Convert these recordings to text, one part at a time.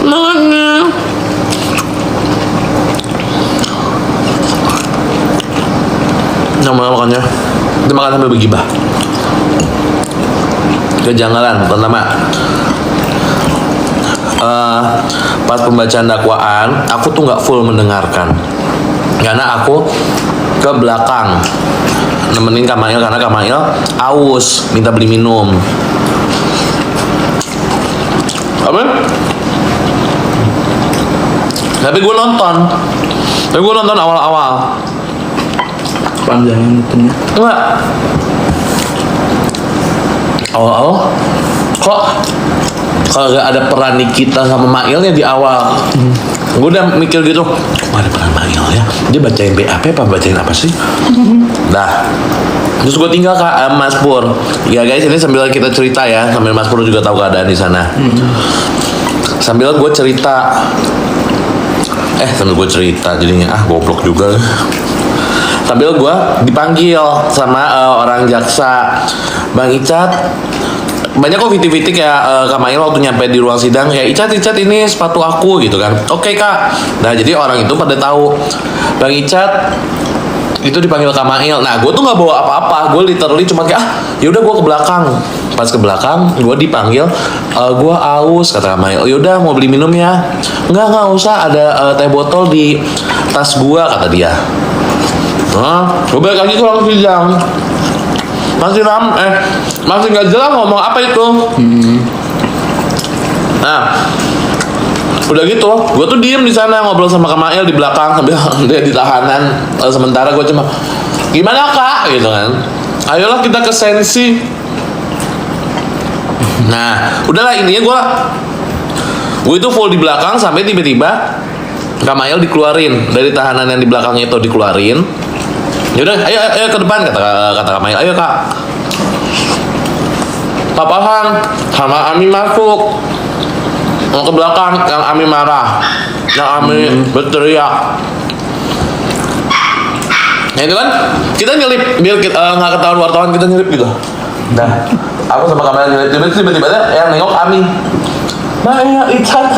Makanya. Nama makannya, kita makan sambil bergibah. Kejanggalan pertama, pas pembacaan dakwaan, aku tuh nggak full mendengarkan, karena aku ke belakang nemenin Kamail karena Kamail aus, minta beli minum. Apa? Tapi gue nonton awal-awal. Panjangan itu. Enggak. Awal-awal kok kalau gak ada peran Nikita sama Mailnya di awal. Gue udah mikir gitu, ada peran Mail ya, dia bacain BAP apa bacain apa sih? Nah, terus gue tinggal ke Mas Pur. Ya guys, ini sambil kita cerita ya, sambil Mas Pur juga tahu keadaan di sana. Sambil gue cerita, sambil gue cerita jadinya goblok juga. Sambil gue dipanggil sama orang jaksa, Bang Icat, banyak kok fitik-fitik ya Kamail waktu nyampe di ruang sidang kayak Icat ini sepatu aku gitu kan. Oke kak. Nah jadi orang itu pada tahu Bang Icat itu dipanggil Kamail. Nah gue tuh nggak bawa apa-apa, gue literally cuma kayak yaudah gue ke belakang. Pas ke belakang gue dipanggil, gue aus kata Kamail. Yaudah mau beli minum ya? Nggak usah, ada teh botol di tas gue kata dia. Gue balik lagi ke ruang sidang. Masih nggak jelas ngomong apa itu. Nah, udah gitu, gue tuh diem di sana ngobrol sama Kamail di belakang sambil dia di tahanan. Sementara gue cuma, gimana kak, gitu kan? Ayolah kita ke sensi. Nah, udahlah intinya gue itu full di belakang sampai tiba-tiba Kamail dikeluarin dari tahanan yang di belakangnya itu dikeluarin. Yaudah, ayo ke depan kata Kamail. Ayo kak. Papa Han sama Ami masuk. Mau ke belakang, yang Ami marah, yang Ami berteriak. Nah itu kan, kita nyelip biar nggak ketahuan wartawan kita nyelip gitu. Nah, aku sama Kamail nyelip, tiba-tiba yang nengok Ami. Maya Icat.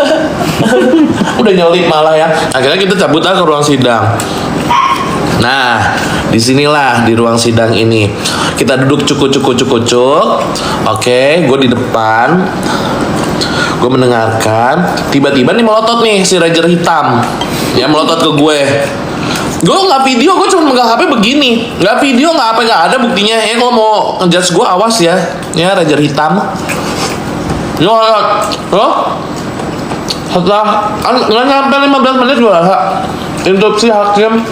Udah nyelip malah ya. Akhirnya kita cabut lah ke ruang sidang. Nah, disinilah di ruang sidang ini kita duduk cuk. Oke, gue di depan, gue mendengarkan. Tiba-tiba nih melotot nih si Ranger hitam, ya melotot ke gue. Gue nggak video, gue cuma megang HP begini, nggak video, nggak apa, nggak ada buktinya. Kalau mau ngejudge gue awas ya Ranger hitam. Yo, setelah nggak nyampe 15 menit gue interupsi hakim.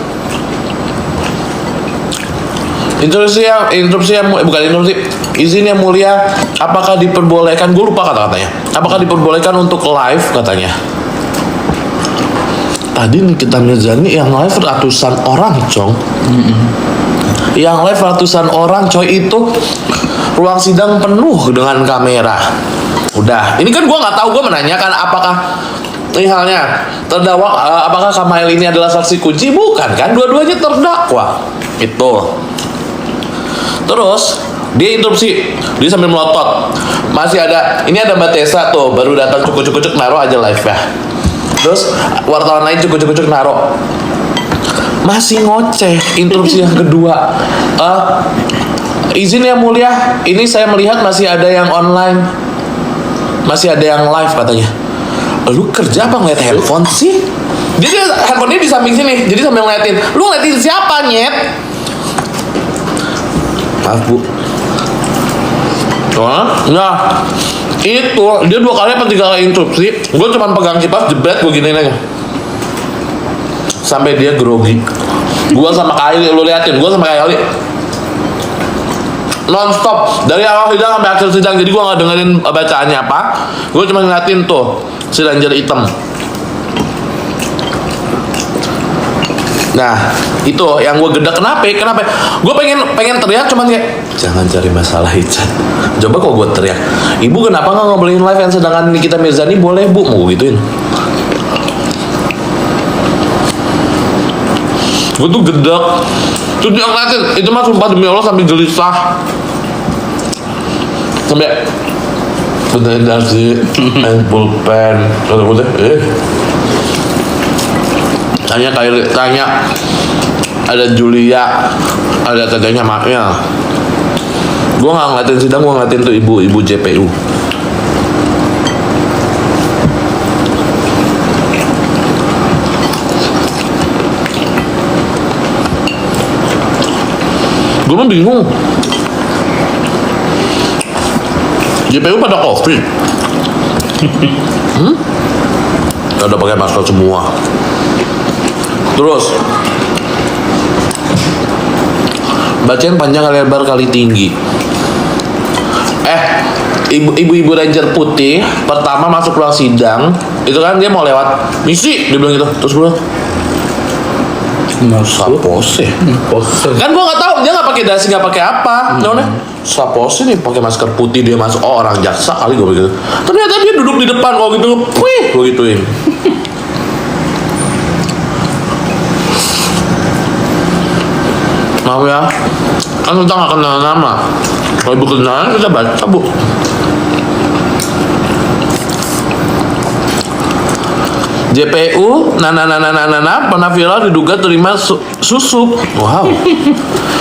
Izin yang mulia, apakah diperbolehkan, gue lupa kata-katanya, apakah diperbolehkan untuk live katanya. Tadi Nikita Mirzani yang live ratusan orang cong. Yang live ratusan orang coy, itu ruang sidang penuh dengan kamera. Udah, ini kan gue nggak tahu, gue menanyakan apakah misalnya terdakwa, apakah Kamail ini adalah saksi kunci, bukan kan, dua-duanya terdakwa itu. Terus dia interupsi, dia sambil melotot. Masih ada, ini ada Mbak Tessa tuh baru datang cuk naruh aja live ya. Terus wartawan lain cuk naruh. Masih ngoceh interupsi yang kedua. Izin yang mulia, ini saya melihat masih ada yang online, masih ada yang live katanya. Lu kerja apa ngeliat handphone sih? Jadi handphonenya di samping sini, jadi sambil ngeliatin. Lu ngeliatin siapa nyet? Maaf bu. Nah itu dia 2 kali apa 3 kali interupsi, gue cuma pegang kipas jebret gue giniin aja sampai dia grogi. Gue sama Kylie, lu liatin, gue sama Kylie non-stop dari awal sidang sampai akhir sidang. Jadi gue nggak dengerin bacaannya apa, gue cuma ngeliatin tuh si Ranger hitam. Nah itu yang gue gedek. Kenapa? Gue pengen teriak, cuman kayak jangan cari masalah Icat. Coba kok gue teriak, ibu kenapa nggak ngebolehin live yang sedangkan Nikita Mirzani boleh bu, mau gituin. Gue tuh gedek. Tuh dia ngeliatin, itu mah sumpah demi Allah sambil gelisah. Sampai kenain nasi, main pulpen, udah, tanya ada Julia, ada tetehnya Mail. Gue nggak ngeliatin sidang, gue ngeliatin tuh ibu JPU. Gue mah bingung. JPU pada COVID. Udah pakai masker semua. Terus bacain panjang kali lebar kali tinggi. Ibu ranger putih pertama masuk ruang sidang itu kan dia mau lewat misi, dia bilang gitu. Terus gue Sapose. Kan gua nggak tahu dia nggak pakai dasi, nggak pakai apa. Namanya Sapose nih pakai masker putih dia masuk. Oh, orang jaksa kali gua begitu. Ternyata dia duduk di depan kok gitu. Wih, gua gituin. Maaf ya, kan kita nggak kenal nama. Kalau ibu kenalan kita baca bu. JPU, pernah viral diduga terima susup. Wow.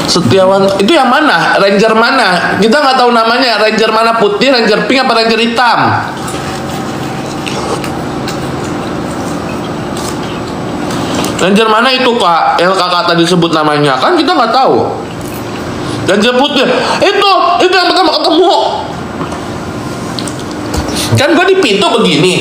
Setiawan, itu yang mana? Ranger mana? Kita nggak tahu namanya. Ranger mana, putih, Ranger pink, apa Ranger hitam? Ranger mana itu kak? Yang kakak tadi sebut namanya, kan kita nggak tahu. Ranger putih, itu yang pertama ketemu. Kan gue di pintu begini.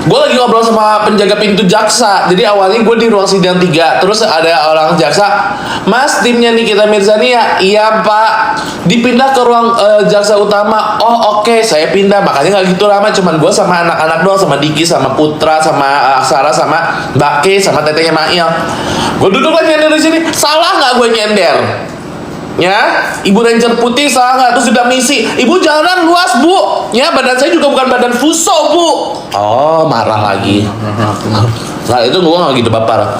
Gue lagi ngobrol sama penjaga pintu jaksa. Jadi awalnya gue di ruang sidang 3. Terus ada orang jaksa, Mas, timnya Nikita Mirzani ya? Iya pak. Dipindah ke ruang jaksa utama. Oh oke, saya pindah. Makanya gak gitu lama. Cuman gue sama anak-anak doang. Sama Diki, sama Putra, sama Aksara, sama Bake, sama tetenya Mail. Gue duduk lagi nyender di sini. Salah gak gue nyender? Ya, ibu ranger putih salah nggak? Terus sudah misi, ibu jalanan luas bu. Ya, badan saya juga bukan badan fuso bu. Oh, marah lagi. Nah itu gue nggak gitu baper.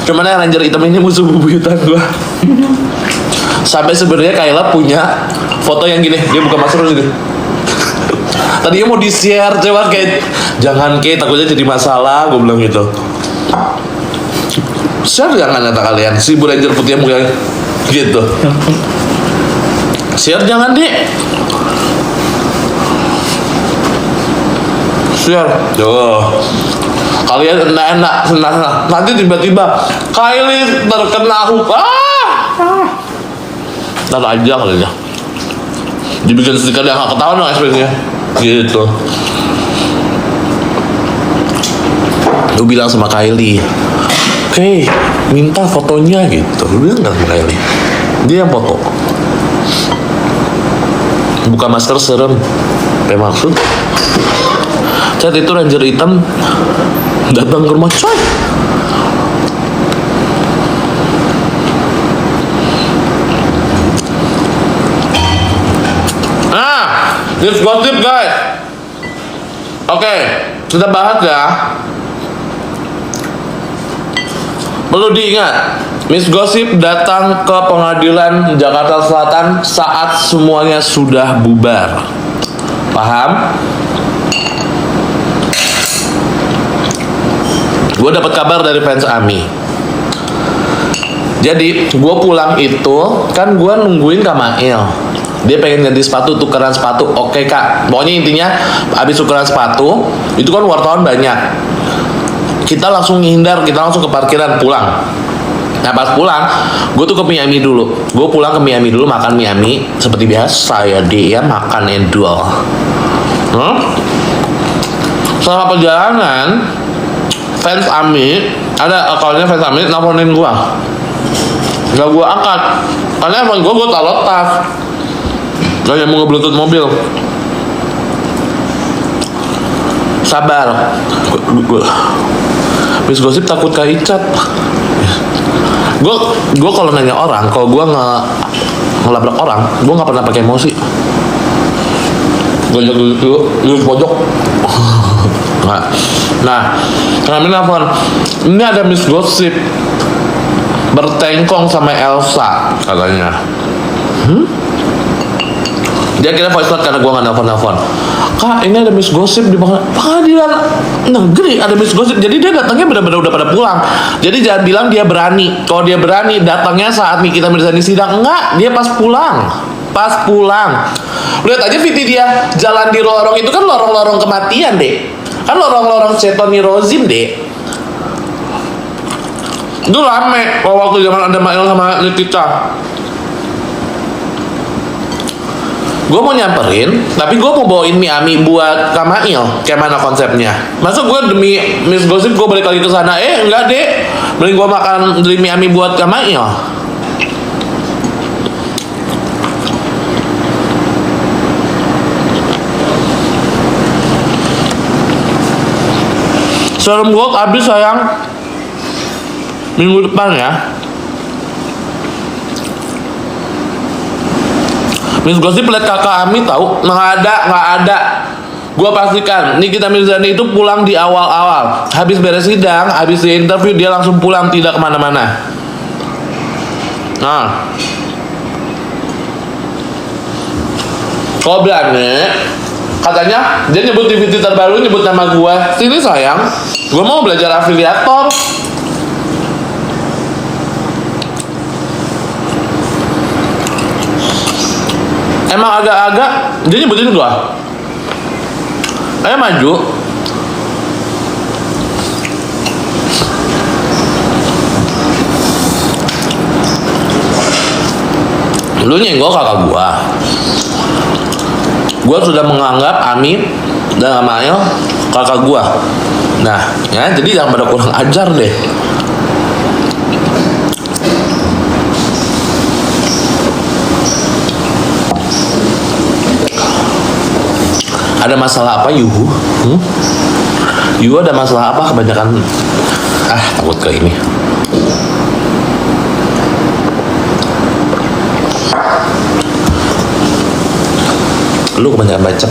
Cuman yang ranger hitam ini musuh bubuyutan gue. Sampai sebenarnya Kayla punya foto yang gini, dia buka masker terus gitu. Tadinya mau di-share, coba kayak jangan kayak takutnya jadi masalah, gue bilang gitu. Share jangan kata kalian, si ibu ranger putih yang mukanya gitu. Share jangan deh. Share. Tuh. Kalian enak-enak, senang-senang. Nanti tiba-tiba Kylie terkena ntar aja kalinya. Dibikin stiker yang gak ketahuan dong ekspresinya. Gitu. Lu bilang sama Kylie, oke, minta fotonya gitu. Lu bilang gak sama Kylie? Dia yang foto. Buka masker serem. Apa maksud? Saat itu ranger hitam datang ke rumah coy. Nah, this gosip guys. Oke, kita bahas ya. Perlu diingat, Miss Gossip datang ke pengadilan Jakarta Selatan saat semuanya sudah bubar. Paham? Gue dapat kabar dari fans Ami. Jadi gue pulang itu kan gue nungguin Kak Mail. Dia pengen ganti sepatu, tukeran sepatu. Oke kak, pokoknya intinya abis tukeran sepatu itu kan wartawan banyak. Kita langsung ngindar, kita langsung ke parkiran pulang. Nah pas pulang, gue tuh ke Miami dulu. Gue pulang ke Miami dulu, makan Miami seperti biasa ya dia makan endol. Selama perjalanan, fans Ami ada akalnya fans Ami nelfonin gue. Gak gue angkat, karena emang gue taruh tas. Gak nyambung ke bluetooth mobil. Sabar. Miss Gossip takut kayak Icat. Gue kalau nanya orang, kalau gue ngelabrak orang, gue nggak pernah pakai emosi. Gue dulu pojok. Nah, kami nelfon. Ini ada Miss Gossip bertengkong sama Elsa katanya. Dia kira voice note karena gue nggak nelfon. Kak, ini ada Miss Gosip di pengadilan negeri, ada Miss Gosip. Jadi dia datangnya benar-benar udah pada pulang. Jadi jangan bilang dia berani. Kalau dia berani datangnya saat Nikita Mirzani sidang, enggak, dia pas pulang. Pas pulang. Lihat aja Viti dia jalan di lorong itu kan lorong-lorong kematian, Dek. Kan lorong-lorong Cetoni Rozim, Dek. Itu rame kalau waktu zaman ada Mail sama Nikita. Gue mau nyamperin, tapi gue mau bawain mie ami buat Kamail. Kayak mana konsepnya? Masa gue demi Miss Gosip gue balik lagi ke sana? Enggak deh. Mending gue makan beli mie ami buat Kamail. Serum Gold habis sayang. Minggu depan ya. Miss Gosip liat kakak Ami tahu nggak ada. Gua pastikan Nikita Mirzani itu pulang di awal-awal. Habis beres sidang, habis di interview dia langsung pulang, tidak kemana-mana. Nah, kau berani? Katanya dia nyebut di video terbaru, nyebut nama gua. Sini sayang, gua mau belajar afiliator. Emang agak-agak dia nyebutin gua. Ayo maju. Lu nyenggol kakak gua. Gua sudah menganggap Ami dan Amael kakak gua. Nah, ya jadi jangan pada kurang ajar deh. Ada masalah apa Yuhu? Yuhu ada masalah apa kebanyakan? Takut ke ini. Lu kebanyakan bacot.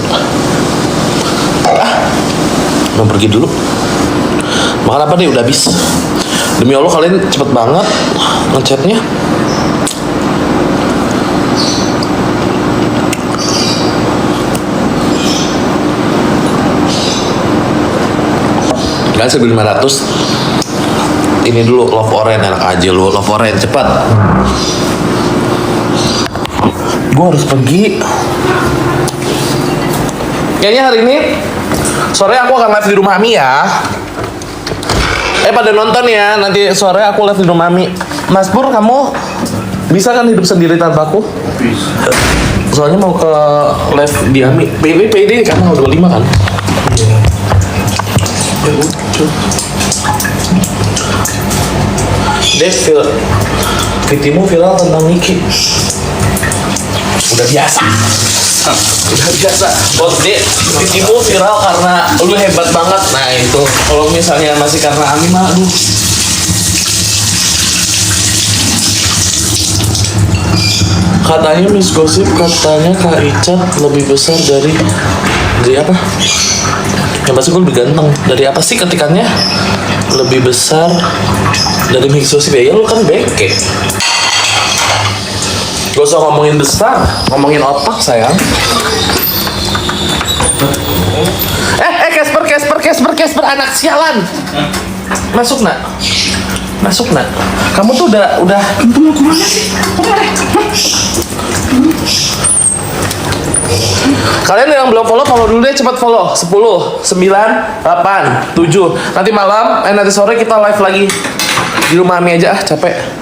Mau pergi dulu. Makan apa deh, udah habis. Demi Allah kalian cepet banget ngechatnya. Kan 1.500. Ini dulu love orange, enak aja lu love orange cepat. Gue harus pergi. Kayaknya hari ini sore aku akan live di rumah Ami ya. Pada nonton ya, nanti sore aku live di rumah Ami. Mas Pur, kamu bisa kan hidup sendiri tanpa aku? Bisa. Soalnya mau ke live di Ami. PD kan mau 25 kan? Iya. Ya lucu. Vitimu viral tentang Niki. Udah biasa. Oh, Vitimu viral karena lu hebat banget. Nah itu, kalau misalnya masih karena Ami mah, aduh. Katanya Miss Gosip, katanya Kak Icat lebih besar dari apa? Yang pasti gue lebih ganteng. Dari apa sih ketikannya? Lebih besar dari Miss Gosip ya lu kan beke. Gak usah ngomongin besar, ngomongin otak sayang. Casper anak sialan. Masuk nak. Kamu tuh udah. Kamu mau kemana sih? Kalian yang belum follow dulu deh, cepat follow. 10, 9, 8, 7. Nanti sore kita live lagi di rumah Ami aja, capek.